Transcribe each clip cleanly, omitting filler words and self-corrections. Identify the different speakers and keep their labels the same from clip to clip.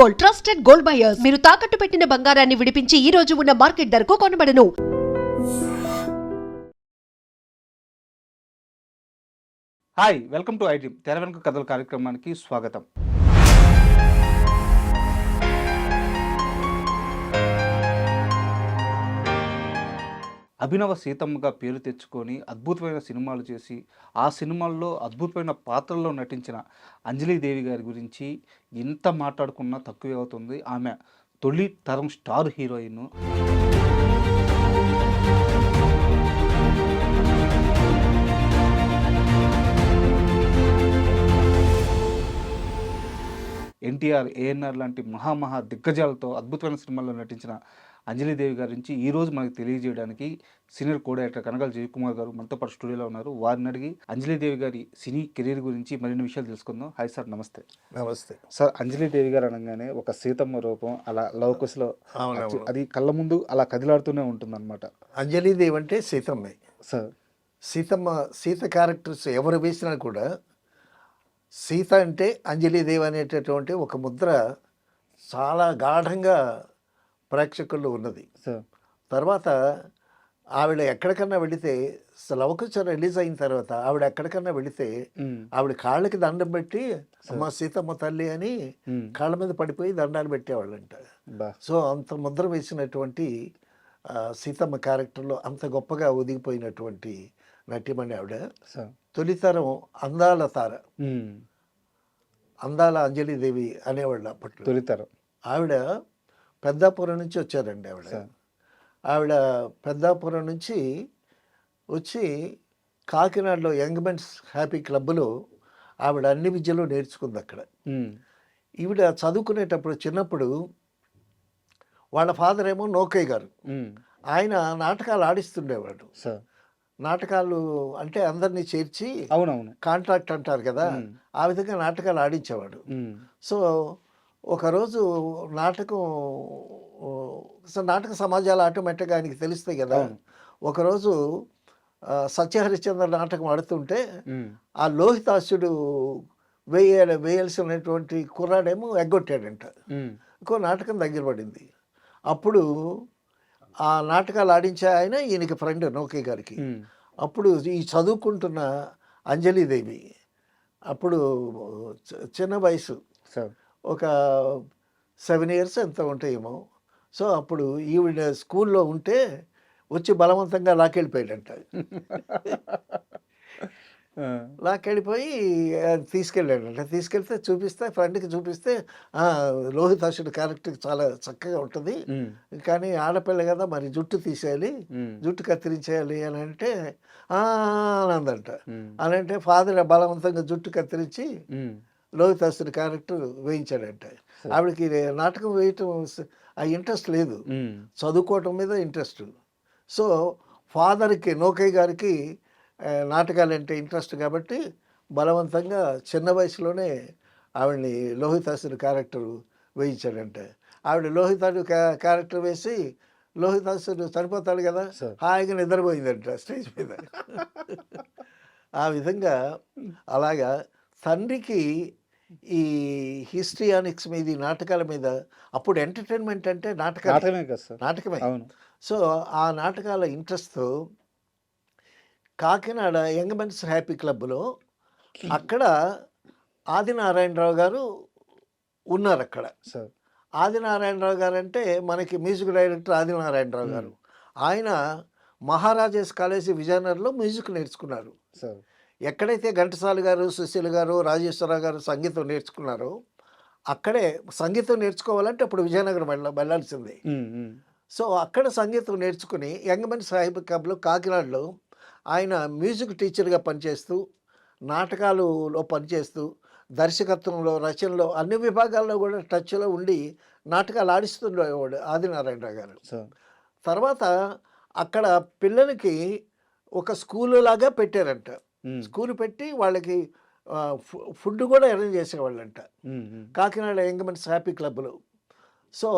Speaker 1: Gold, trusted gold buyers. మీరు తాకట్టు పెట్టిన బంగారాన్ని విడిపించి ఈ రోజు ఉన్న మార్కెట్ ధరకు కొనబడను.
Speaker 2: హాయ్, వెల్కమ్ టు ఐడ్రీమ్ తెర వెనుక కథల కార్యక్రమానికి స్వాగతం. అభినవ సీతమ్మగా పేరు తెచ్చుకొని అద్భుతమైన సినిమాలు చేసి ఆ సినిమాల్లో అద్భుతమైన పాత్రల్లో నటించిన అంజలీదేవి గారి గురించి ఎంత మాట్లాడుకున్నా తక్కువే అవుతుంది. ఆమె తొలి తరం స్టార్ హీరోయిన్. ఎన్టీఆర్, ఏఎన్ఆర్ లాంటి మహా దిగ్గజాలతో అద్భుతమైన సినిమాల్లో నటించిన అంజలీదేవి గారి నుంచి ఈరోజు మనకు తెలియజేయడానికి senior co director Kanakala Jayakumar గారు మనతో పాటు స్టూడియోలో ఉన్నారు. వారిని అడిగి అంజలీదేవి గారి సినీ కెరీర్ గురించి మరిన్ని విషయాలు తెలుసుకుందాం. హాయ్ సార్, నమస్తే.
Speaker 3: నమస్తే
Speaker 2: సార్. అంజలీదేవి గారు అనగానే ఒక సీతమ్మ రూపం అలా లవకుశలో అది కళ్ళ ముందు అలా కదిలాడుతూనే ఉంటుంది అనమాట.
Speaker 3: అంజలీదేవి అంటే సీతమ్మే
Speaker 2: సార్.
Speaker 3: సీత క్యారెక్టర్స్ ఎవరు వేసినా కూడా సీత అంటే అంజలీదేవి అనేటటువంటి ఒక ముద్ర చాలా గాఢంగా ప్రేక్షకుల్లో ఉన్నది. తర్వాత ఆవిడ ఎక్కడికన్నా వెళితే లవకుశ రిలీజ్ అయిన తర్వాత ఆవిడ ఎక్కడికన్నా వెళితే ఆవిడ కాళ్ళకి దండం పెట్టి అమ్మ సీతమ్మ తల్లి అని కాళ్ళ మీద పడిపోయి దండాలు పెట్టేవాళ్ళంట. సో అంత ముద్ర వేసినటువంటి సీతమ్మ క్యారెక్టర్లో అంత గొప్పగా ఒదిగిపోయినటువంటి నటిమణి ఆవిడ. తొలితరం అందాల తార, అందాల అంజలీదేవి అనేవాళ్ళు అప్పట్లో.
Speaker 2: తొలితరం
Speaker 3: ఆవిడ పెద్దాపురం నుంచి వచ్చారండి. ఆవిడ పెద్దాపురం నుంచి వచ్చి కాకినాడలో యంగ్ మెన్స్ హ్యాపీ క్లబ్లో ఆవిడ అన్ని విద్యలు నేర్చుకుంది అక్కడ. ఈవిడ చదువుకునేటప్పుడు చిన్నప్పుడు వాళ్ళ ఫాదర్ ఏమో నోకయ్య గారు, ఆయన నాటకాలు ఆడిస్తుండేవాడు. నాటకాలు అంటే అందరినీ చేర్చి
Speaker 2: అవునవును
Speaker 3: కాంట్రాక్ట్ అంటారు కదా, ఆ విధంగా నాటకాలు ఆడించేవాడు. సో ఒకరోజు నాటక సమాజాలు ఆటోమేటిక్గా ఆయనకి తెలుస్తాయి కదా. ఒకరోజు సత్యహరిశ్చంద్ర నాటకం ఆడుతుంటే ఆ లోహితాసుడు వేయాల్సినటువంటి కుర్రాడేమో ఎగ్గొట్టాడంట. ఇంకో నాటకం దగ్గర పడింది. అప్పుడు ఆ నాటకాలు ఆడించే ఆయన ఈయనకి ఫ్రెండ్ నోకే గారికి. అప్పుడు ఈ చదువుకుంటున్న అంజలీదేవి అప్పుడు చిన్న వయసు, ఒక 7 years ఎంత ఉంటాయేమో. సో అప్పుడు ఈవిడ స్కూల్లో ఉంటే వచ్చి బలవంతంగా లాకెళ్ళిపోయాడంట. లాకెళ్ళిపోయి తీసుకెళ్ళాడంట. తీసుకెళ్తే ఫ్రెండ్కి చూపిస్తే లోహితాసుడి క్యారెక్టర్ చాలా చక్కగా ఉంటుంది, కానీ ఆడపిల్ల కదా మరి జుట్టు తీసేయాలి, జుట్టు కత్తిరించేయాలి అని అంటే అనందంట. అని అంటే ఫాదర్ బలవంతంగా జుట్టు కత్తిరించి లోహితాసుడి క్యారెక్టర్ వేయించాడంట. ఆవిడకి నాటకం వేయటం ఆ ఇంట్రెస్ట్ లేదు, చదువుకోవటం మీద ఇంట్రెస్ట్. సో ఫాదర్కి నోకయ్య గారికి నాటకాలంటే ఇంట్రెస్ట్ కాబట్టి బలవంతంగా చిన్న వయసులోనే ఆవిడని లోహితాసుడి క్యారెక్టర్ వేయించాడంట. ఆవిడ లోహితాడు క్యారెక్టర్ వేసి లోహితాసుడు చనిపోతాడు కదా, హాయిగా నిద్రపోయిందంట స్టేజ్ మీద. ఆ విధంగా అలాగా తండ్రికి ఈ హిస్ట్రియానిక్స్ మీద, ఈ నాటకాల మీద, అప్పుడు ఎంటర్టైన్మెంట్ అంటే నాటకమే. సో ఆ నాటకాల ఇంట్రెస్ట్తో కాకినాడ యంగ్ మెన్స్ హ్యాపీ క్లబ్లో అక్కడ ఆదినారాయణరావు గారు ఉన్నారు. అక్కడ ఆదినారాయణరావు గారు అంటే మనకి మ్యూజిక్ డైరెక్టర్ ఆదినారాయణరావు గారు. ఆయన మహారాజాస్ కాలేజీ విజయనగరంలో మ్యూజిక్ నేర్చుకున్నారు. ఎక్కడైతే ఘంటసాల గారు, సుశీల గారు, రాజేశ్వరరావు గారు సంగీతం నేర్చుకున్నారో అక్కడే సంగీతం నేర్చుకోవాలంటే అప్పుడు విజయనగరం వెళ్ళాల్సిందే. సో అక్కడ సంగీతం నేర్చుకుని యంగ్ మెన్స్ హ్యాపీ క్లబ్లో కాకినాడలో ఆయన మ్యూజిక్ టీచర్గా పనిచేస్తూ, నాటకాలలో పనిచేస్తూ, దర్శకత్వంలో, రచనలో అన్ని విభాగాల్లో కూడా టచ్లో ఉండి నాటకాలు ఆడిస్తుండేవాడు ఆదినారాయణరావు గారు. తర్వాత అక్కడ పిల్లలకి ఒక స్కూలు లాగా పెట్టారంట. స్కూల్ పెట్టి వాళ్ళకి ఫుడ్ కూడా అరేంజ్ చేసేవాళ్ళంట కాకినాడ యంగ్ మెన్స్ హ్యాపీ క్లబ్లో. సో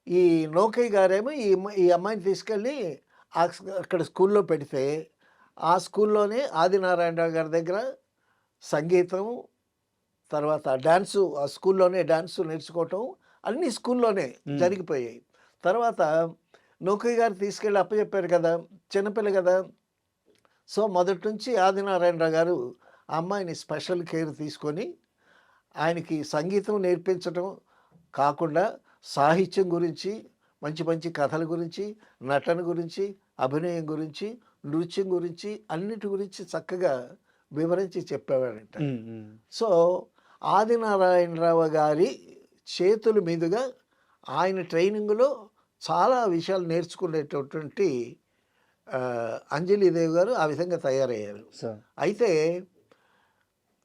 Speaker 3: ఈ నోకయ్య గారేమో ఈ అమ్మాయిని తీసుకెళ్ళి అక్కడ స్కూల్లో పెడితే ఆ స్కూల్లోనే ఆదినారాయణరావు గారి దగ్గర సంగీతం, తర్వాత డ్యాన్సు ఆ స్కూల్లోనే డ్యాన్సు నేర్చుకోవటం అన్నీ స్కూల్లోనే జరిగిపోయాయి. తర్వాత నౌకయ్య గారు తీసుకెళ్ళి అప్పచెప్పారు కదా, చిన్నపిల్ల కదా. సో మొదటి నుంచి ఆదినారాయణరావు గారు ఆ అమ్మాయిని స్పెషల్ కేర్ తీసుకొని ఆయనకి సంగీతం నేర్పించడం కాకుండా సాహిత్యం గురించి, మంచి మంచి కథల గురించి, నటన గురించి, అభినయం గురించి, నృత్యం గురించి, అన్నిటి గురించి చక్కగా వివరించి చెప్పేవాడంట. సో ఆదినారాయణరావు గారి చేతుల మీదుగా ఆయన ట్రైనింగ్లో చాలా విషయాలు నేర్చుకునేటటువంటి అంజలిదేవి గారు ఆ విధంగా తయారయ్యారు. అయితే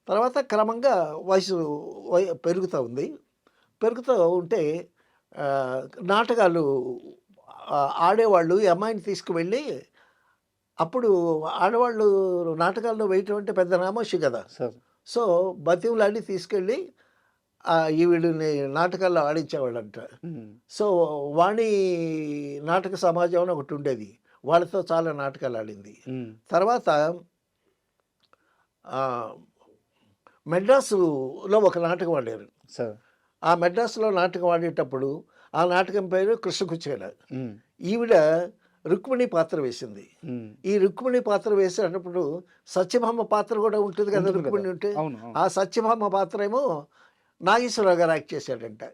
Speaker 3: తర్వాత క్రమంగా వయసు పెరుగుతూ ఉంది. పెరుగుతూ ఉంటే నాటకాలు ఆడేవాళ్ళు ఈ అమ్మాయిని తీసుకువెళ్ళి, అప్పుడు ఆడవాళ్ళు నాటకాల్లో వేయటం అంటే పెద్ద నామోషి కదా. సో బతివులాడి తీసుకెళ్ళి ఈవిడిని నాటకాల్లో ఆడించేవాళ్ళంట. సో వాణి నాటక సమాజం అని ఒకటి ఉండేది, వాళ్ళతో చాలా నాటకాలు ఆడింది. తర్వాత మెడ్రాసులో ఒక నాటకం ఆడారు. ఆ మెడ్రాసులో నాటకం ఆడేటప్పుడు ఆ నాటకం పేరు కృష్ణకుచేల. ఈవిడ రుక్మిణి పాత్ర వేసింది. ఈ రుక్మిణి పాత్ర వేసేటప్పుడు సత్యభామ పాత్ర కూడా ఉంటుంది కదా రుక్మిణి ఉంటే. ఆ సత్యభామ పాత్ర ఏమో నాగేశ్వరరావు గారు యాక్ట్ చేశాడంట.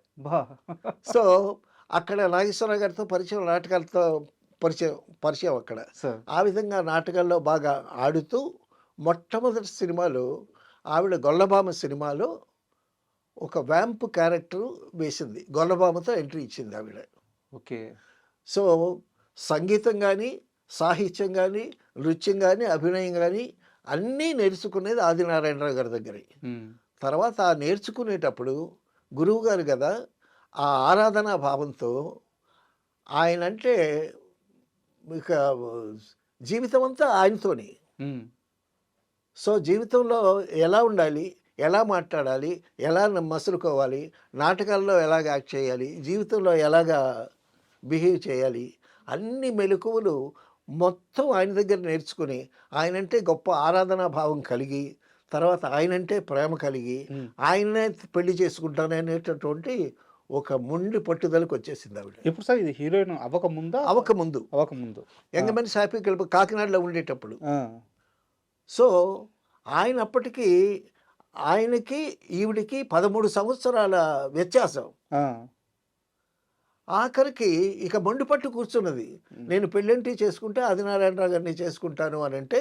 Speaker 3: సో అక్కడ నాగేశ్వరరావు గారితో పరిచయం, నాటకాలతో పరిచయం అక్కడ. ఆ విధంగా నాటకాల్లో బాగా ఆడుతూ మొట్టమొదటి సినిమాలో ఆవిడ గొల్లభామ సినిమాలో ఒక వ్యాంప్ క్యారెక్టర్ వేసింది. గొల్లభామతో ఎంట్రీ ఇచ్చింది ఆవిడ.
Speaker 2: ఓకే.
Speaker 3: సో సంగీతం కానీ, సాహిత్యం కానీ, నృత్యం కానీ, అభినయం కానీ అన్నీ నేర్చుకునేది ఆదినారాయణరావు గారి దగ్గర. తర్వాత ఆ నేర్చుకునేటప్పుడు గురువు గారు కదా, ఆ ఆరాధనా భావంతో ఆయనంటే ఇక జీవితం అంతా ఆయనతోని. సో జీవితంలో ఎలా ఉండాలి, ఎలా మాట్లాడాలి, ఎలా మసులుకోవాలి, నాటకాల్లో ఎలాగ యాక్ట్ చేయాలి, జీవితంలో ఎలాగా బిహేవ్ చేయాలి, అన్ని మెలకువలు మొత్తం ఆయన దగ్గర నేర్చుకుని ఆయనంటే గొప్ప ఆరాధనా భావం కలిగి, తర్వాత ఆయనంటే ప్రేమ కలిగి ఆయన్నే పెళ్లి చేసుకుంటాననేటటువంటి ఒక ముండి పట్టుదలకు వచ్చేసింది ఆవిడ.
Speaker 2: ఎప్పుడు సార్ ఇది హీరోయిన్ అవ్వకముందు? యంగ్ మెన్స్ హ్యాపీ క్లబ్ కాకినాడలో ఉండేటప్పుడు. సో ఆయన అప్పటికి ఆయనకి ఈవిడికి 13 సంవత్సరాల వ్యత్యాసం. ఆఖరికి ఇక మండుపట్టు కూర్చున్నది, నేను పెళ్ళంటి చేసుకుంటే ఆదినారాయణరావు గారిని చేసుకుంటాను అని అంటే,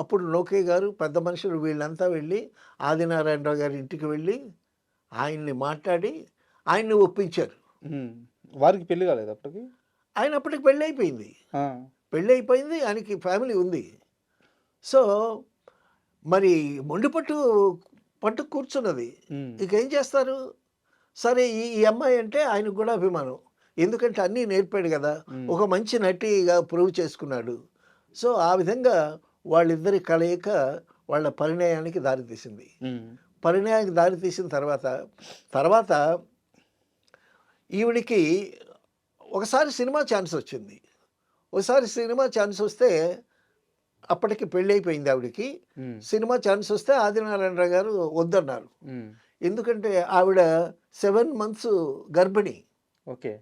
Speaker 2: అప్పుడు నౌకయ్య గారు పెద్ద మనుషులు వీళ్ళంతా వెళ్ళి ఆదినారాయణరావు గారి ఇంటికి వెళ్ళి ఆయన్ని మాట్లాడి ఆయన్ని ఒప్పించారు. వారికి పెళ్లి కాలేదు అప్పటికి?
Speaker 3: ఆయన అప్పటికి పెళ్ళి అయిపోయింది. ఆయనకి ఫ్యామిలీ ఉంది. సో మరి పట్టు కూర్చున్నది. ఇక ఏం చేస్తారు? సరే ఈ అమ్మాయి అంటే ఆయనకు కూడా అభిమానం, ఎందుకంటే అన్నీ నేర్పాడు కదా, ఒక మంచి నటిగా ప్రూవ్ చేసుకున్నాడు. సో ఆ విధంగా వాళ్ళిద్దరి కలయిక వాళ్ళ పరిణయానికి దారితీసింది. పరిణయానికి దారితీసిన తర్వాత ఈవిడికి ఒకసారి సినిమా ఛాన్స్ వచ్చింది. సినిమా ఛాన్స్ వస్తే అప్పటికి పెళ్ళి అయిపోయింది ఆవిడకి. సినిమా ఛాన్స్ వస్తే ఆదినారాయణరావు గారు వద్దన్నారు. ఎందుకంటే ఆవిడ 7 months గర్భిణి.
Speaker 2: ఓకే.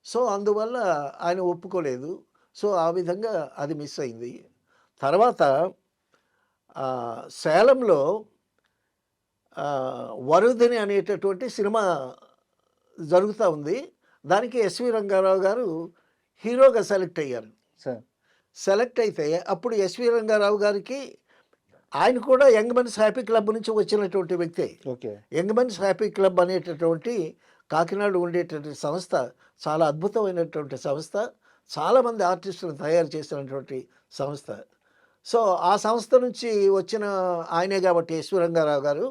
Speaker 3: సో అందువల్ల ఆయన ఒప్పుకోలేదు. సో ఆ విధంగా అది మిస్ అయింది. తర్వాత సేలంలో వరుదిని అనేటటువంటి సినిమా జరుగుతూ ఉంది. దానికి ఎస్వి రంగారావు గారు హీరోగా సెలెక్ట్ అయ్యారు. సెలెక్ట్ అయితే అప్పుడు ఎస్వి రంగారావు గారికి, ఆయన కూడా యంగ్ మెన్స్ హ్యాపీ క్లబ్ నుంచి వచ్చినటువంటి వ్యక్తే. యంగ్ మెన్స్ హ్యాపీ క్లబ్ అనేటటువంటి కాకినాడ ఉండేటటువంటి సంస్థ చాలా అద్భుతమైనటువంటి సంస్థ, చాలామంది ఆర్టిస్టులను తయారు చేసినటువంటి సంస్థ. సో ఆ సంస్థ నుంచి వచ్చిన ఆయనే కాబట్టి ఎస్వి రంగారావు గారు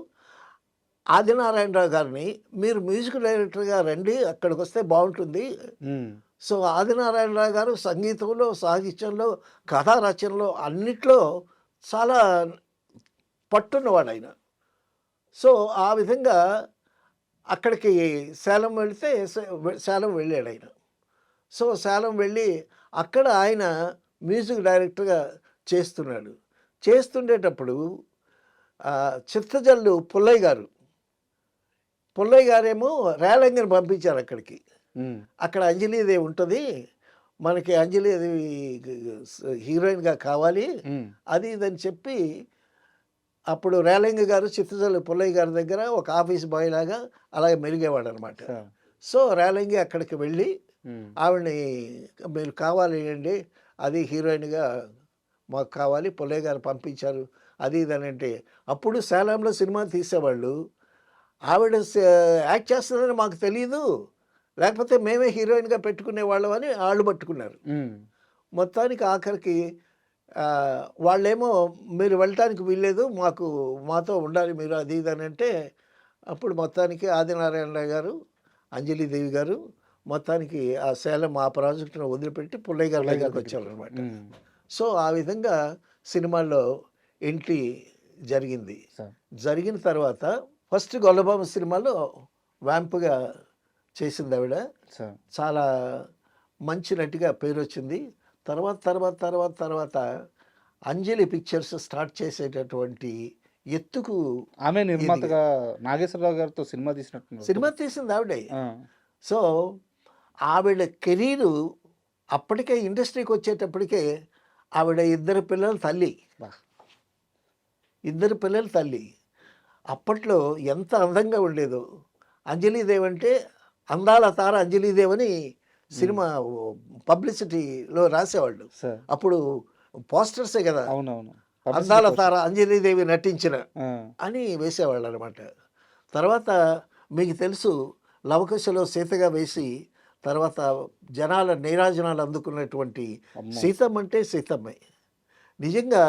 Speaker 3: ఆదినారాయణరావు గారిని, మీరు మ్యూజిక్ డైరెక్టర్గా రండి, అక్కడికి వస్తే బాగుంటుంది. సో ఆదినారాయణరావు గారు సంగీతంలో, సాహిత్యంలో, కథా రచనలో అన్నిట్లో చాలా పట్టున్నవాడు ఆయన. సో ఆ విధంగా అక్కడికి సేలం వెళితే సేలం వెళ్ళాడు ఆయన. సో సేలం వెళ్ళి అక్కడ ఆయన మ్యూజిక్ డైరెక్టర్గా చేస్తున్నాడు. చేస్తుండేటప్పుడు చిత్తజల్లు పుల్లయ్య గారు పుల్లయ్య గారేమో రేలంగిని పంపించారు అక్కడికి. అక్కడ అంజలీదేవి ఉంటుంది, మనకి అంజలీదేవి హీరోయిన్గా కావాలి అది ఇదని చెప్పి అప్పుడు రేలంగి గారు చిత్తజల్లి పుల్లయ్య గారి దగ్గర ఒక ఆఫీస్ బాయ్ లాగా అలాగే మెలిగేవాడు అనమాట. సో రేలంగి అక్కడికి వెళ్ళి ఆవిడని మీరు కావాలి అండి, అది హీరోయిన్గా మాకు కావాలి, పుల్లయ్య గారు పంపించారు అది ఇదని అంటే, అప్పుడు సేలంలో సినిమా తీసేవాళ్ళు ఆవిడ యాక్ట్ చేస్తుందని మాకు తెలియదు, లేకపోతే మేమే హీరోయిన్గా పెట్టుకునేవాళ్ళం అని వాళ్ళు పట్టుకున్నారు. మొత్తానికి ఆఖరికి వాళ్ళేమో మీరు వెళ్ళటానికి వీల్లేదు, మాతో ఉండాలి మీరు అది ఇదని అంటే, అప్పుడు మొత్తానికి ఆదినారాయణరావు గారు అంజలీదేవి గారు మొత్తానికి ఆ సేలం ఆ ప్రాజెక్టును వదిలిపెట్టి పుల్లయ్య గారి దగ్గరికి వచ్చారనమాట. సో ఆ విధంగా సినిమాల్లో ఎంట్రీ జరిగింది. జరిగిన తర్వాత ఫస్ట్ గొల్లబామ సినిమాలో వ్యాంపుగా చేసింది ఆవిడ. చాలా మంచి నటిగా పేరు వచ్చింది. తర్వాత అంజలి పిక్చర్స్ స్టార్ట్ చేసేటటువంటి ఎత్తుకు
Speaker 2: ఆమె నిర్మాతగా నాగేశ్వరరావు గారితో సినిమా
Speaker 3: తీసింది ఆవిడే. సో ఆవిడ కెరీరు అప్పటికే ఇండస్ట్రీకి వచ్చేటప్పటికే ఆవిడ ఇద్దరు పిల్లల తల్లి. అప్పట్లో ఎంత అందంగా ఉండేదో. అంజలీదేవి అంటే అందాల తార అంజలీదేవి అని సినిమా పబ్లిసిటీలో రాసేవాళ్ళు. అప్పుడు పోస్టర్సే కదా,
Speaker 2: అవునవును,
Speaker 3: అందాల తార అంజలీదేవి నటించిన అని వేసేవాళ్ళు అనమాట. తర్వాత మీకు తెలుసు లవకుశలో సీతగా వేసి తర్వాత జనాల నీరాజనాలు అందుకున్నటువంటి సీతమ్మ అంటే సీతమ్మే. నిజంగా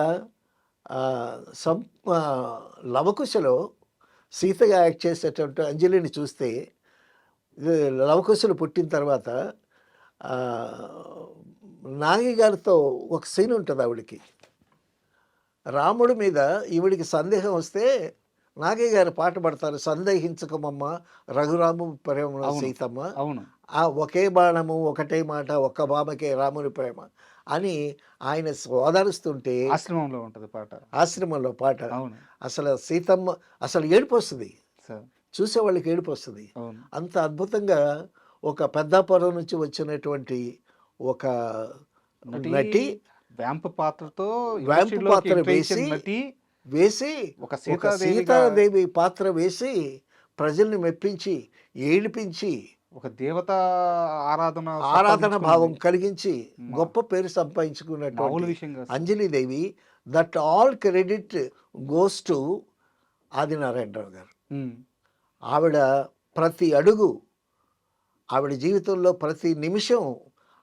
Speaker 3: లవకుశలో సీతగా యాక్ట్ చేసేటువంటి అంజలిని చూస్తే, లవకుశలు పుట్టిన తర్వాత నాగి గారితో ఒక సీన్ ఉంటుంది ఆవిడకి. రాముడి మీద ఈవిడికి సందేహం వస్తే నాగయ్య గారు పాట పడతారు, సందేహించకమమ్మ రఘురాము ప్రేమ సీతమ్మ, ఆ ఒకే బాణము ఒకటే మాట ఒక్క బామకే రాముని ప్రేమ అని ఆయన సోదరుస్తుంటే ఆశ్రమంలో పాట అసలు సీతమ్మ అసలు ఏడుపు వస్తుంది, చూసేవాళ్ళకి ఏడుపు వస్తుంది. అంత అద్భుతంగా ఒక పెద్దాపురం నుంచి వచ్చినటువంటి ఒక నటి
Speaker 2: వ్యాంపు పాత్ర
Speaker 3: వేసి ఒక సీతాదేవి పాత్ర వేసి ప్రజల్ని మెప్పించి ఏడిపించి
Speaker 2: ఒక దేవత
Speaker 3: ఆరాధన భావం కలిగించి గొప్ప పేరు సంపాదించుకున్నటువంటి Anjalidevi. That all credit goes to Adinarayana Rao గారు. ఆవిడ ప్రతి అడుగు, ఆవిడ జీవితంలో ప్రతి నిమిషం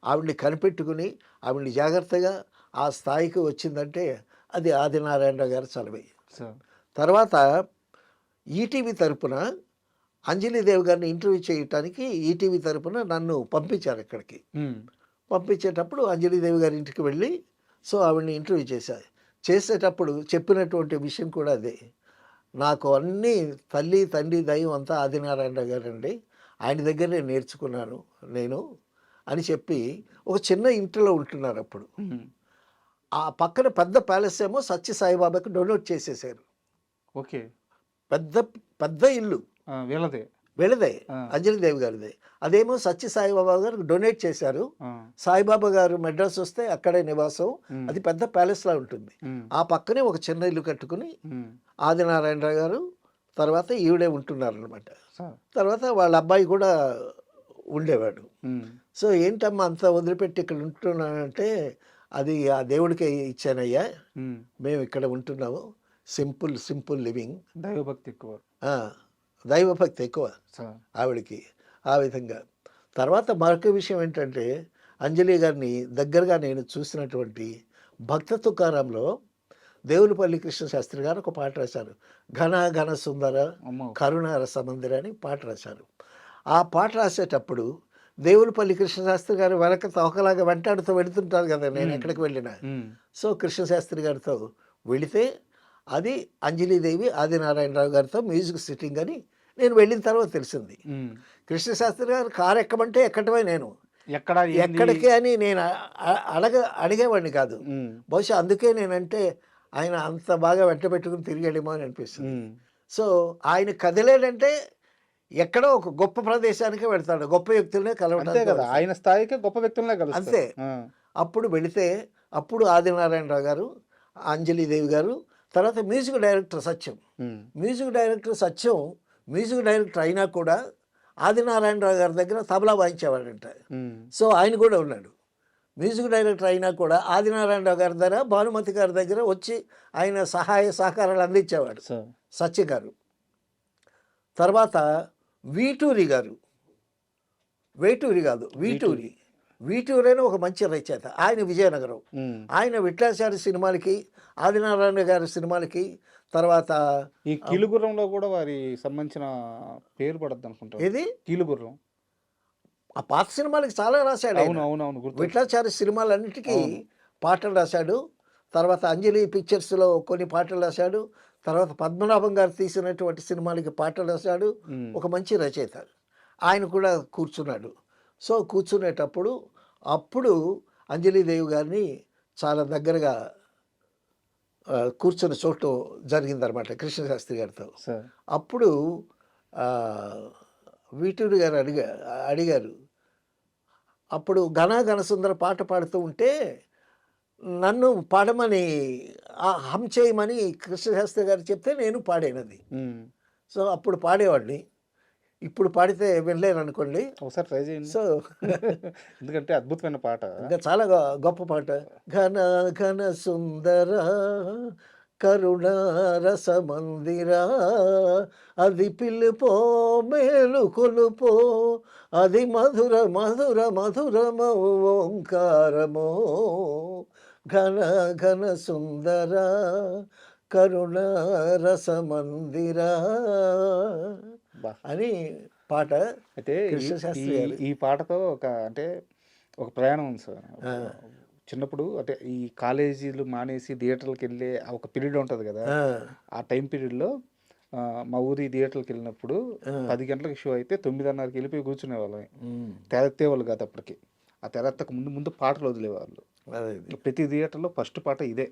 Speaker 3: ఆవిడ్ని కనిపెట్టుకుని ఆవిడ్ని జాగ్రత్తగా ఆ స్థాయికి వచ్చిందంటే అది ఆదినారాయణరావు గారు చలవే. తర్వాత ఈటీవీ తరపున అంజలీదేవి గారిని ఇంటర్వ్యూ చేయటానికి ఈటీవీ తరపున నన్ను పంపించారు అక్కడికి. పంపించేటప్పుడు అంజలీదేవి గారి ఇంటికి వెళ్ళి సో ఆవిడ్ని ఇంటర్వ్యూ చేసేటప్పుడు చెప్పినటువంటి విషయం కూడా అదే, నాకు అన్నీ తల్లి తండ్రి దైవం అంతా ఆదినారాయణరావు గారు అండి, ఆయన దగ్గరే నేర్చుకున్నాను నేను అని చెప్పి ఒక చిన్న ఇంటిలో ఉంటున్నారు. అప్పుడు ఆ పక్కన పెద్ద ప్యాలెస్ ఏమో సత్య సాయిబాబాకి డొనేట్ చేసేసారు.
Speaker 2: ఓకే,
Speaker 3: పెద్ద ఇల్లు వీళ్ళదే అంజలీదేవి గారిదే. అదేమో సత్య సాయిబాబా గారు డొనేట్ చేశారు. సాయిబాబా గారు మెడ్రాస్ వస్తే అక్కడే నివాసం, అది పెద్ద ప్యాలెస్ లా ఉంటుంది. ఆ పక్కనే ఒక చిన్న ఇల్లు కట్టుకుని ఆదినారాయణరావు గారు తర్వాత ఈవిడే ఉంటున్నారు అనమాట. తర్వాత వాళ్ళ అబ్బాయి కూడా ఉండేవాడు. సో ఏంటమ్మా అంత వదిలిపెట్టి ఇక్కడ ఉంటున్నానంటే, అది ఆ దేవుడికి ఇచ్చానయ్యా, మేము ఇక్కడ ఉంటున్నాము, సింపుల్ లివింగ్, దైవభక్తి ఎక్కువ ఆవిడకి ఆ విధంగా. తర్వాత మరొక విషయం ఏంటంటే, అంజలి గారిని దగ్గరగా నేను చూసినటువంటి భక్త తుకారంలో దేవులపల్లి కృష్ణశాస్త్రి గారు ఒక పాట రాశారు, ఘన ఘన సుందర కరుణ రసమందిర అని పాట రాశారు. ఆ పాట రాసేటప్పుడు దేవులపల్లి కృష్ణశాస్త్రి గారు వెనక తోకలాగా వెంటాడుతూ వెళుతుంటారు కదా నేను ఎక్కడికి వెళ్ళినా. సో కృష్ణశాస్త్రి గారితో వెళితే అది అంజలీదేవి ఆదినారాయణరావు గారితో మ్యూజిక్ సిట్టింగ్ అని నేను వెళ్ళిన తర్వాత తెలిసింది. కృష్ణశాస్త్రి గారు కారు ఎక్కమంటే ఎక్కడమే, నేను ఎక్కడికి అని నేను అడిగేవాడిని కాదు. బహుశా అందుకే నేనంటే ఆయన అంత బాగా వెంట పెట్టుకుని తిరిగాడేమో అని అనిపిస్తుంది. సో ఆయన కదిలేడంటే ఎక్కడో ఒక గొప్ప ప్రదేశానికి వెళ్తాడు, గొప్ప వ్యక్తులనే
Speaker 2: అంతే
Speaker 3: కలవడానికి
Speaker 2: కదా,
Speaker 3: వెళ్తాడు.
Speaker 2: ఆయన స్థాయికి గొప్ప వ్యక్తులనే కలుస్తారు.
Speaker 3: అంతే.
Speaker 2: ఆ,
Speaker 3: అప్పుడు వెళితే అప్పుడు ఆదినారాయణరావు గారు, అంజలిదేవి గారు, తర్వాత మ్యూజిక్ డైరెక్టర్ సత్యం.
Speaker 2: ఉమ్,
Speaker 3: మ్యూజిక్ డైరెక్టర్ సత్యం మ్యూజిక్ డైరెక్టర్ అయినా కూడా ఆదినారాయణరావు గారి దగ్గర తబలా వాయించేవాడంట.
Speaker 2: ఉమ్,
Speaker 3: సో ఆయన కూడా ఉన్నాడు. మ్యూజిక్ డైరెక్టర్ అయినా కూడా ఆదినారాయణరావు గారి దగ్గర, భానుమతి గారి దగ్గర వచ్చి ఆయన సహాయ సహకారాలు అందించేవాడు
Speaker 2: సో
Speaker 3: సత్య గారు. తర్వాత వీటూరి గారు, వేటూరి కాదు వీటూరి, వీటూరి అని ఒక మంచి రచయిత, ఆయన విజయనగరం.
Speaker 2: ఉమ్.
Speaker 3: ఆయన విఠలాచారి సినిమాలకి, ఆదినారాయణ గారి సినిమాలకి, తర్వాత
Speaker 2: ఈ కీలుగుర్రంలో కూడా వారి సంబంధించిన పేరు పడద్దు అనుకుంటా.
Speaker 3: ఏది
Speaker 2: కీలుగుర్రం.
Speaker 3: ఆ పాత సినిమాలకి చాలా రాశాడు ఆయన.
Speaker 2: అవును అవును అవును, గుర్తు.
Speaker 3: విఠలాచారి సినిమాలన్నిటికీ పాటలు రాశాడు. తర్వాత అంజలి పిక్చర్స్లో కొన్ని పాటలు రాశాడు. తర్వాత పద్మనాభం గారు తీసినటువంటి సినిమాలకి పాటలు రాశాడు.
Speaker 2: ఉమ్,
Speaker 3: ఒక మంచి రచయిత. ఆయన కూడా కూర్చున్నాడు. సో కూర్చునేటప్పుడు అప్పుడు అంజలిదేవి గారిని చాలా దగ్గరగా కూర్చున్న చోటు జరిగిందనమాట కృష్ణశాస్త్రి గారితో.
Speaker 2: సార్.
Speaker 3: అప్పుడు వీటూరి గారు అడిగారు, అప్పుడు ఘనా ఘనసుందర పాట పాడుతూ ఉంటే నన్ను పాడమని హమ్ చేయమని కృష్ణశాస్త్రి గారు చెప్తే నేను పాడానది.
Speaker 2: ఉమ్,
Speaker 3: సో అప్పుడు పాడేవాడిని. ఇప్పుడు పాడితే వినలేరు అనుకోండి.
Speaker 2: ఒకసారి ట్రై చేయండి.
Speaker 3: సో
Speaker 2: ఎందుకంటే అద్భుతమైన పాట.
Speaker 3: ఇంకా చాలా గొప్ప పాట. ఘన ఘన సుందర కరుణ రసమందిరా, అది పిలుపో మేలు కొలుపో, అది మధుర మధుర మధురమో ఓంకారమో, ఘన ఘన సుందర కరుణ రసమందిరా
Speaker 2: బా.
Speaker 3: అని పాట.
Speaker 2: అయితే
Speaker 3: కృష్ణశాస్త్రి గారు.
Speaker 2: ఈ పాటతో ఒక ప్రయాణం ఉంది సార్. చిన్నప్పుడు అంటే ఈ కాలేజీలు మానేసి థియేటర్లకు వెళ్ళే ఒక పీరియడ్ ఉంటుంది కదా, ఆ టైం పీరియడ్లో మా ఊరి థియేటర్కి వెళ్ళినప్పుడు 10 గంటలకు షో అయితే 9:30కి వెళ్ళిపోయి కూర్చునే వాళ్ళం. తెరెత్తేవాళ్ళు కాదు అప్పటికి. ఆ తెరెత్తకు ముందు పాటలు వదిలేవాళ్ళు. ప్రతి థియేటర్లో ఫస్ట్ పాట ఇదే.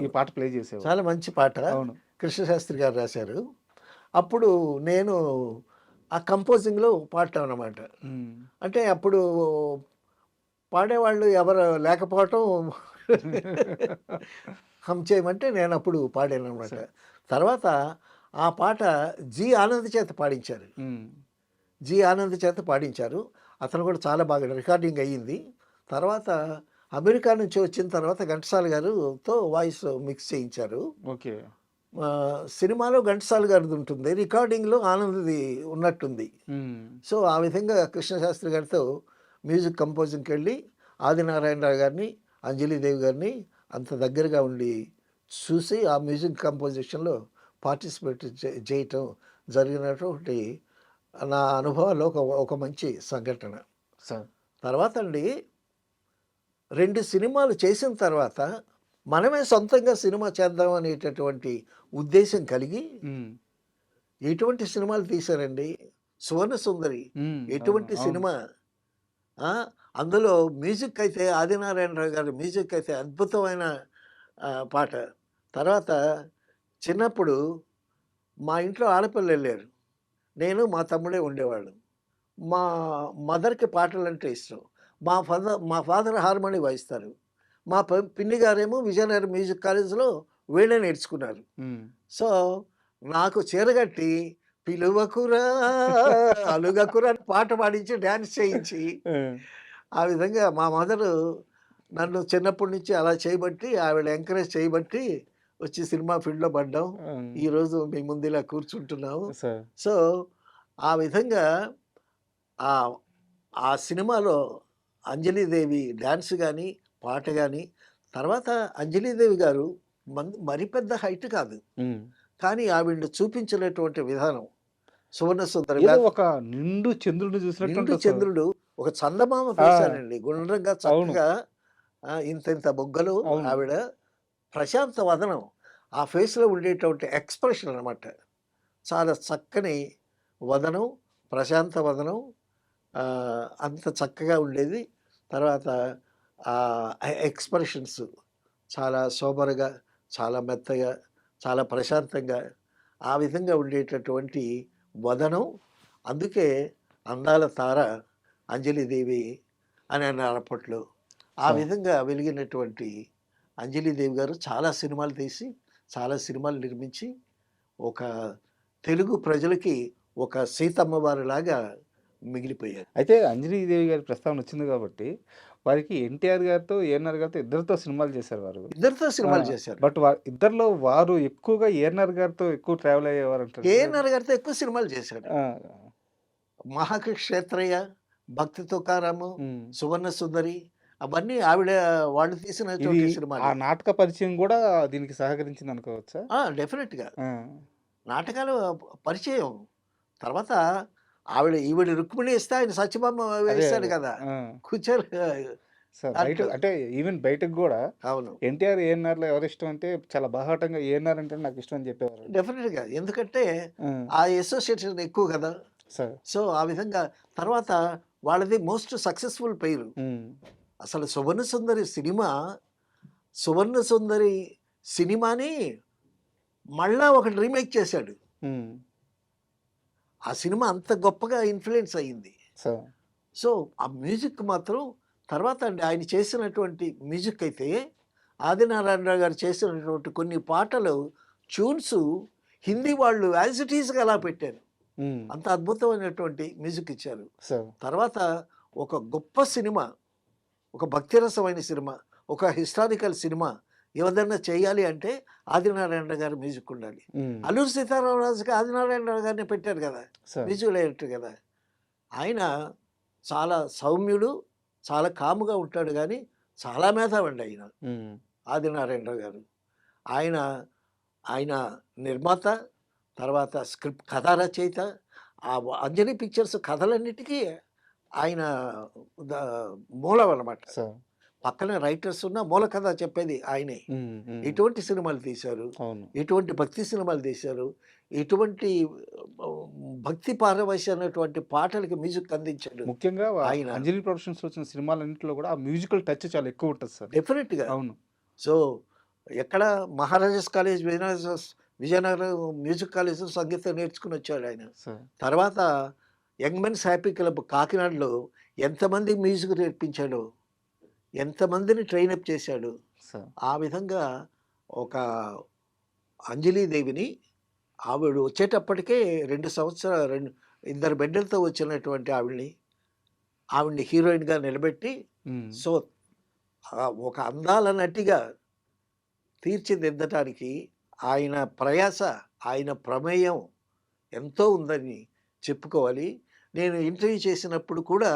Speaker 2: ఈ పాట ప్లే చేసేవాళ్ళు.
Speaker 3: చాలా మంచి పాట.
Speaker 2: అవును.
Speaker 3: కృష్ణశాస్త్రి గారు రాశారు. అప్పుడు నేను ఆ కంపోజింగ్లో పాడటం అన్నమాట. అంటే అప్పుడు పాడేవాళ్ళు ఎవరు లేకపోవటం హమ్ చేయమంటే నేను అప్పుడు పాడాను అనమాట. తర్వాత ఆ పాట జి ఆనంద్ చేత పాడించారు. జి ఆనంద్ చేత పాడించారు. అతను కూడా చాలా బాగా రికార్డింగ్ అయ్యింది. తర్వాత అమెరికా నుంచి వచ్చిన తర్వాత ఘంటసాల గారుతో వాయిస్ మిక్స్ చేయించారు.
Speaker 2: ఓకే.
Speaker 3: సినిమాలో ఘంటసాల గారిది ఉంటుంది, రికార్డింగ్లో ఆనంద్ది ఉన్నట్టుంది. సో ఆ విధంగా కృష్ణశాస్త్రి గారితో మ్యూజిక్ కంపోజింగ్కి వెళ్ళి ఆదినారాయణరావు గారిని, అంజలిదేవి గారిని అంత దగ్గరగా ఉండి చూసి ఆ మ్యూజిక్ కంపోజిషన్లో పార్టిసిపేట్ చేయటం జరిగినటువంటి నా అనుభవాల్లో ఒక మంచి సంఘటన. తర్వాత అండి 2 సినిమాలు చేసిన తర్వాత మనమే సొంతంగా సినిమా చేద్దాం అనేటటువంటి ఉద్దేశం కలిగి ఎటువంటి సినిమాలు తీశారండి. సువర్ణ సుందరి ఎటువంటి సినిమా. అందులో మ్యూజిక్ అయితే ఆదినారాయణరావు గారి మ్యూజిక్ అయితే అద్భుతమైన పాట. తర్వాత చిన్నప్పుడు మా ఇంట్లో ఆడపిల్లలు వెళ్ళారు, నేను మా తమ్ముడే ఉండేవాళ్ళు. మా మదర్కి పాటలు అంటే ఇష్టం. మా ఫాదర్ హార్మోని వాయిస్తారు. మా పిన్ని గారేమో విజయనగరం మ్యూజిక్ కాలేజీలో వీణే నేర్చుకున్నారు. సో నాకు చీరగట్టి పిలువకురా అలుగకురా అని పాట పాడించి డ్యాన్స్ చేయించి, ఆ విధంగా మా మదరు నన్ను చిన్నప్పటి నుంచి అలా చేయబట్టి, ఆవిడ ఎంకరేజ్ చేయబట్టి వచ్చి సినిమా ఫీల్డ్లో పడ్డాం. ఈరోజు మీ ముందు ఇలా కూర్చుంటున్నాము. సో ఆ విధంగా ఆ సినిమాలో అంజలిదేవి డ్యాన్స్ కానీ పాట కానీ, తర్వాత అంజలిదేవి గారు మరి పెద్ద హైట్ కాదు, కానీ ఆవిడ చూపించినటువంటి విధానం సువర్ణ సుందరి గారు
Speaker 2: ఒక నిండు చంద్రుడు చూసినట్టు.
Speaker 3: చంద్రుడు ఒక చందమామ చూశానండి, గుండ్రంగా చక్కగా ఇంత బొగ్గలు, ఆవిడ ప్రశాంత వదనం, ఆ ఫేస్లో ఉండేటువంటి ఎక్స్ప్రెషన్ అన్నమాట. చాలా చక్కని వదనం, ప్రశాంత వదనం, అంత చక్కగా ఉండేది. తర్వాత ఎక్స్ప్రెషన్స్ చాలా సోబరుగా, చాలా మెత్తగా, చాలా ప్రశాంతంగా, ఆ విధంగా ఉండేటటువంటి వదనం అందుకే అందాల తార అంజలిదేవి అని అన్నారు అప్పట్లో. ఆ
Speaker 2: సార్.
Speaker 3: విధంగా వెలిగినటువంటి అంజలిదేవి గారు చాలా సినిమాలు తీసి, చాలా సినిమాలు నిర్మించి, ఒక తెలుగు ప్రజలకి ఒక సీతమ్మ వారిలాగా మిగిలిపోయారు.
Speaker 2: అయితే అంజలీదేవి గారి ప్రస్తావన వచ్చింది కాబట్టి వారికి ఎన్టీఆర్ గారితో ఏఎన్ఆర్ గారితో ఇద్దరితో సినిమాలు చేశారు వారు.
Speaker 3: ఇద్దరితో సినిమాలు చేశారు.
Speaker 2: బట్ ఇద్దరిలో వారు ఎక్కువగా ఏఎన్ఆర్ గారితో ఎక్కువ ట్రావెల్ అయ్యేవారు అంటారు.
Speaker 3: కేఎన్ఆర్ గారితో ఎక్కువ సినిమాలు చేశాడు.
Speaker 2: ఆ,
Speaker 3: మహాక్షేత్రయ్య, భక్తి తుకారాము,
Speaker 2: ఉమ్.
Speaker 3: సువర్ణ సుందరి అవన్నీ ఆవిడ వాళ్ళు
Speaker 2: ఇది
Speaker 3: తీసినటువంటి
Speaker 2: ఆ
Speaker 3: సినిమాలు.
Speaker 2: నాటక పరిచయం కూడా దీనికి సహకరించింది అనుకోవచ్చా?
Speaker 3: డెఫినెట్గా
Speaker 2: ఆ,
Speaker 3: నాటకాలు పరిచయం. తర్వాత ఈవిడ రుక్మిణి ఇస్తే ఆయన సత్యభామ
Speaker 2: అదే
Speaker 3: వేస్తాడు
Speaker 2: అదే.
Speaker 3: కదా,
Speaker 2: ఆ,
Speaker 3: కూర్చొని
Speaker 2: సార్ బయట
Speaker 3: అంటారు.
Speaker 2: అంటే ఈవెన్ బయటకు కూడా
Speaker 3: అవును,
Speaker 2: ఎన్టీఆర్ ఏఎన్ఆర్లో ఎవరు ఇష్టం అంటే చాలా బాహాటంగా ఏఎన్ఆర్ అంటే నాకు ఇష్టం అని చెప్పేవారు.
Speaker 3: డెఫినెట్గా. ఎందుకంటే
Speaker 2: ఆ,
Speaker 3: ఆ అసోసియేషన్ ఎక్కువ కదా.
Speaker 2: సార్.
Speaker 3: సో ఆ విధంగా తర్వాత వాళ్ళది మోస్ట్ సక్సెస్ఫుల్ పేరు.
Speaker 2: ఉమ్,
Speaker 3: అసలు సువర్ణ సుందరి సినిమాని మళ్ళా ఒకటి రీమేక్ చేశాడు.
Speaker 2: ఉమ్,
Speaker 3: ఆ సినిమా అంత గొప్పగా ఇన్ఫ్లుయెన్స్ అయ్యింది.
Speaker 2: సార్.
Speaker 3: సో ఆ మ్యూజిక్ మాత్రం తర్వాత అండి ఆయన చేసినటువంటి మ్యూజిక్ అయితే ఆదినారాయణరావు గారు చేసినటువంటి కొన్ని పాటలు ట్యూన్స్ హిందీ వాళ్ళు యాజ్ ఇట్ ఈస్గా అలా పెట్టారు.
Speaker 2: ఉమ్,
Speaker 3: అంత అద్భుతమైనటువంటి మ్యూజిక్ ఇచ్చారు.
Speaker 2: సార్.
Speaker 3: తర్వాత ఒక గొప్ప సినిమా, ఒక భక్తిరసమైన సినిమా, ఒక హిస్టారికల్ సినిమా ఏదైనా చేయాలి అంటే ఆదినారాయణ గారి మ్యూజిక్ ఉండాలి.
Speaker 2: ఉమ్,
Speaker 3: అల్లూరి సీతారామరాజుకి ఆదినారాయణరావు గారిని పెట్టారు కదా
Speaker 2: సార్.
Speaker 3: మ్యూజిక్ డైరెక్టర్ కదా. ఆయన చాలా సౌమ్యుడు, చాలా కాముగా ఉంటాడు, కానీ చాలా మేధావండి ఆయన
Speaker 2: ఉమ్,
Speaker 3: ఆదినారాయణరావు గారు. ఆయన ఆయన నిర్మాత, తర్వాత స్క్రిప్ట్ కథా రచయిత. ఆ అంజనీ పిక్చర్స్ కథలన్నిటికీ ఆయన మూలం అన్నమాట.
Speaker 2: సార్.
Speaker 3: పక్కన రైటర్స్ ఉన్న మూల కథ చెప్పేది ఆయనే.
Speaker 2: ఉమ్, ఉమ్,
Speaker 3: ఎటువంటి సినిమాలు తీశారు,
Speaker 2: అవును.
Speaker 3: ఎటువంటి భక్తి సినిమాలు తీశారు, ఎటువంటి భక్తి పారవశ్యమైనటువంటి పాటలకి మ్యూజిక్ అందించాడు
Speaker 2: ముఖ్యంగా
Speaker 3: ఆయన.
Speaker 2: అంజలి ప్రొడక్షన్స్ వచ్చిన సినిమాలన్నింటిలో కూడా ఆ మ్యూజికల్ టచ్ చాలా ఎక్కువ ఉంటుంది సార్.
Speaker 3: డెఫినెట్గా.
Speaker 2: అవును.
Speaker 3: సో ఎక్కడ maharajas college Vizianagaram music college సంగీతం నేర్చుకుని వచ్చాడు ఆయన.
Speaker 2: సార్.
Speaker 3: తర్వాత యంగ్ మెన్స్ హ్యాపీ క్లబ్ కాకినాడలో ఎంతమంది మ్యూజిక్ నేర్పించాడో, ఎంతమందిని ట్రైనప్ చేశాడు.
Speaker 2: సార్.
Speaker 3: ఆ విధంగా ఒక అంజలీదేవిని ఆవిడ వచ్చేటప్పటికే 2 సంవత్సరాలు 2 బిడ్డలతో వచ్చినటువంటి ఆవిడ్ని హీరోయిన్గా నిలబెట్టి,
Speaker 2: ఉమ్,
Speaker 3: సో ఒక అందాల నటిగా తీర్చిదిద్దటానికి ఆయన ప్రయాస, ఆయన ప్రమేయం ఎంతో ఉందని చెప్పుకోవాలి. నేను ఇంటర్వ్యూ చేసినప్పుడు కూడా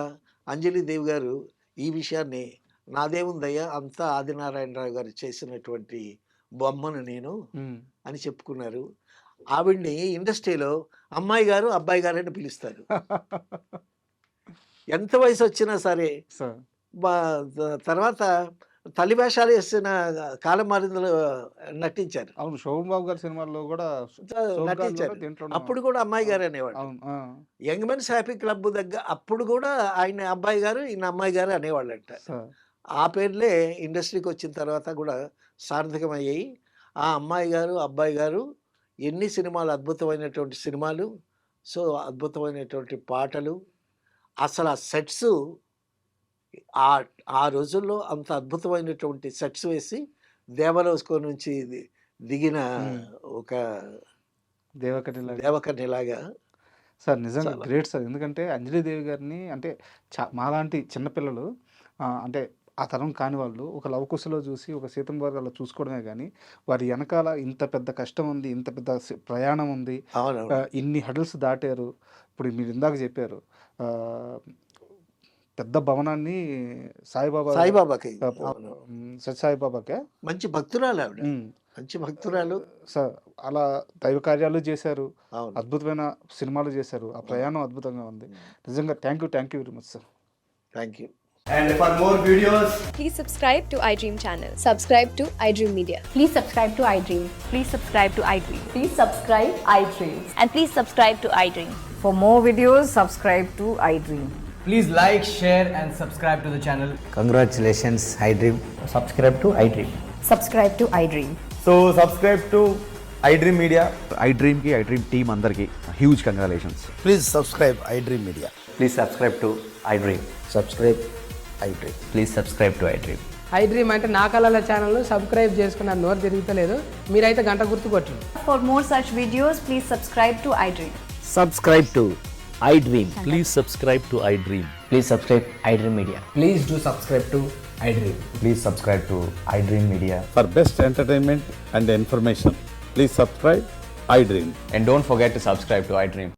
Speaker 3: అంజలీదేవి గారు ఈ విషయాన్ని, నాదేముందయ్యా అంతా ఆదినారాయణరావు గారు చేసినటువంటి బొమ్మను నేను
Speaker 2: ఉమ్,
Speaker 3: అని చెప్పుకున్నారు. ఆవిడ్ని ఇండస్ట్రీలో అమ్మాయి గారు, అబ్బాయి గారు అని పిలుస్తారు. ఎంత వయసు వచ్చినా సరే.
Speaker 2: సార్.
Speaker 3: తర్వాత తల్లి వేషాలు వేసిన కాలం మారిందులో నటించారు.
Speaker 2: అవును, శోభన్ బాబు గారి సినిమాల్లో కూడా
Speaker 3: నటించారు.
Speaker 2: దీంట్లోనే
Speaker 3: అప్పుడు కూడా అమ్మాయి గారు అనేవాడు.
Speaker 2: అవును. ఆ,
Speaker 3: యంగ్ మెన్స్ హ్యాపీ క్లబ్ దగ్గర అప్పుడు కూడా ఆయన అబ్బాయి గారు, ఈయన అమ్మాయి గారు అనేవాళ్ళంట.
Speaker 2: సార్.
Speaker 3: ఆ పేర్లే ఇండస్ట్రీకి వచ్చిన తర్వాత కూడా సార్థకమయ్యాయి. ఆ అమ్మాయి గారు, అబ్బాయి గారు ఎన్ని సినిమాలు, అద్భుతమైనటువంటి సినిమాలు. సో అద్భుతమైనటువంటి పాటలు. అసలు ఆ సెట్స్ ఆ రోజుల్లో అంత అద్భుతమైనటువంటి సెట్స్ వేసి దేవలోస్కో నుంచి దిగిన ఒక దేవకన్యలాగా.
Speaker 2: సార్ నిజంగా
Speaker 3: చాలా.
Speaker 2: Great sir. ఎందుకంటే అంజలీదేవి గారిని అంటే మాలాంటి చిన్నపిల్లలు అంటే ఆ తరం కాని వాళ్ళు ఒక లవకుశలో చూసి ఒక సీతమ్మ వారు అలా చూసుకోవడమే కానీ వారి వెనకాల ఇంత పెద్ద కష్టం ఉంది, ఇంత పెద్ద ప్రయాణం ఉంది,
Speaker 3: అవునవును.
Speaker 2: ఇన్ని హడల్స్ దాటారు. ఇప్పుడు మీరు ఇందాక చెప్పారు పెద్ద భవనాన్ని
Speaker 3: సాయిబాబాకి అవును.
Speaker 2: సత్యసాయిబాబాకే
Speaker 3: మంచి భక్తురాలు ఆవిడ, మంచి భక్తురాలు.
Speaker 2: సార్ అలా దైవ కార్యాలు చేశారు,
Speaker 3: అవును.
Speaker 2: అద్భుతమైన సినిమాలు చేశారు. ఆ ప్రయాణం అద్భుతంగా ఉంది. నిజంగా thank you very much sir.
Speaker 3: Thank you.
Speaker 4: And for more videos,
Speaker 5: Please subscribe to iDream channel.
Speaker 6: Subscribe to iDream Media.
Speaker 7: Please subscribe to iDream.
Speaker 5: Please subscribe to iDream.
Speaker 7: Please subscribe iDream.
Speaker 5: And please subscribe to iDream.
Speaker 7: For more videos, subscribe to iDream.
Speaker 4: please like, share, and subscribe to the channel.
Speaker 8: Congratulations, iDream. Subscribe to iDream.
Speaker 7: Subscribe to iDream.
Speaker 4: So, subscribe to iDream Media.
Speaker 8: ఐ డ్రీమ్కి iDream team అందరికీ huge congratulations.
Speaker 3: Please subscribe iDream Media.
Speaker 4: Please subscribe to iDream.
Speaker 3: Subscribe iDream.
Speaker 4: Please subscribe to iDream.
Speaker 9: iDream అంటే నా కళల ఛానల్ను subscribe చేసుకున్న నోరు తిరుగుతలేదు, మీరైతే గంట గుర్తు కొట్టండి.
Speaker 7: For more such videos, please subscribe to iDream.
Speaker 10: Subscribe to iDream.
Speaker 11: Please subscribe to iDream.
Speaker 10: Please subscribe iDream Media.
Speaker 4: Please do subscribe to iDream.
Speaker 8: Please subscribe to I dream media.
Speaker 11: For best entertainment and information, please subscribe iDream.
Speaker 4: And don't forget to subscribe to iDream.